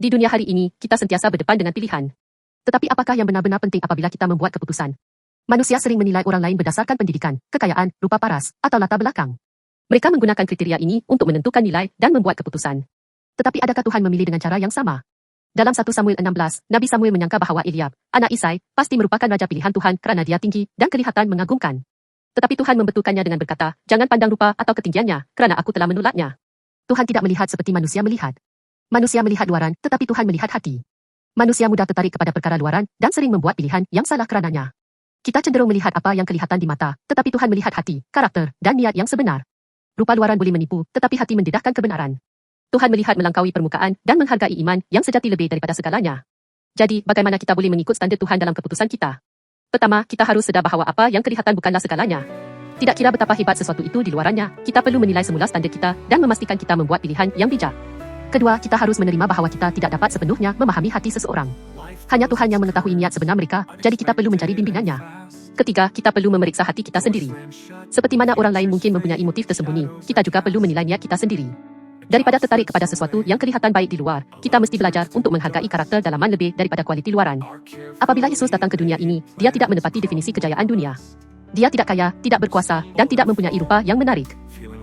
Di dunia hari ini, kita sentiasa berdepan dengan pilihan. Tetapi apakah yang benar-benar penting apabila kita membuat keputusan? Manusia sering menilai orang lain berdasarkan pendidikan, kekayaan, rupa paras, atau latar belakang. Mereka menggunakan kriteria ini untuk menentukan nilai dan membuat keputusan. Tetapi adakah Tuhan memilih dengan cara yang sama? Dalam 1 Samuel 16, Nabi Samuel menyangka bahwa Eliab, anak Isai, pasti merupakan raja pilihan Tuhan kerana dia tinggi dan kelihatan mengagumkan. Tetapi Tuhan membetulkannya dengan berkata, jangan pandang rupa atau ketinggiannya, kerana aku telah menolaknya. Tuhan tidak melihat seperti manusia melihat. Manusia melihat luaran, tetapi Tuhan melihat hati. Manusia mudah tertarik kepada perkara luaran dan sering membuat pilihan yang salah kerananya. Kita cenderung melihat apa yang kelihatan di mata, tetapi Tuhan melihat hati, karakter, dan niat yang sebenar. Rupa luaran boleh menipu, tetapi hati mendedahkan kebenaran. Tuhan melihat melangkaui permukaan dan menghargai iman yang sejati lebih daripada segalanya. Jadi, bagaimana kita boleh mengikut standard Tuhan dalam keputusan kita? Pertama, kita harus sedar bahawa apa yang kelihatan bukanlah segalanya. Tidak kira betapa hebat sesuatu itu di luarannya, kita perlu menilai semula standard kita dan memastikan kita membuat pilihan yang bijak. Kedua, kita harus menerima bahawa kita tidak dapat sepenuhnya memahami hati seseorang. Hanya Tuhan yang mengetahui niat sebenar mereka, jadi kita perlu mencari bimbingannya. Ketiga, kita perlu memeriksa hati kita sendiri. Seperti mana orang lain mungkin mempunyai motif tersembunyi, kita juga perlu menilai niat kita sendiri. Daripada tertarik kepada sesuatu yang kelihatan baik di luar, kita mesti belajar untuk menghargai karakter dalaman lebih daripada kualiti luaran. Apabila Yesus datang ke dunia ini, dia tidak menepati definisi kejayaan dunia. Dia tidak kaya, tidak berkuasa, dan tidak mempunyai rupa yang menarik.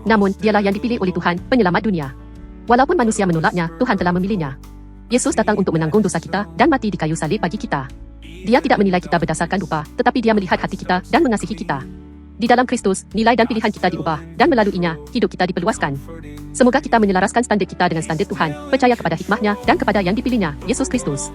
Namun, dialah yang dipilih oleh Tuhan, penyelamat dunia. Walaupun manusia menolaknya, Tuhan telah memilihnya. Yesus datang untuk menanggung dosa kita dan mati di kayu salib bagi kita. Dia tidak menilai kita berdasarkan rupa, tetapi dia melihat hati kita dan mengasihi kita. Di dalam Kristus, nilai dan pilihan kita diubah, dan melaluinya, hidup kita diperluaskan. Semoga kita menyelaraskan standard kita dengan standard Tuhan, percaya kepada hikmahnya dan kepada yang dipilihnya, Yesus Kristus.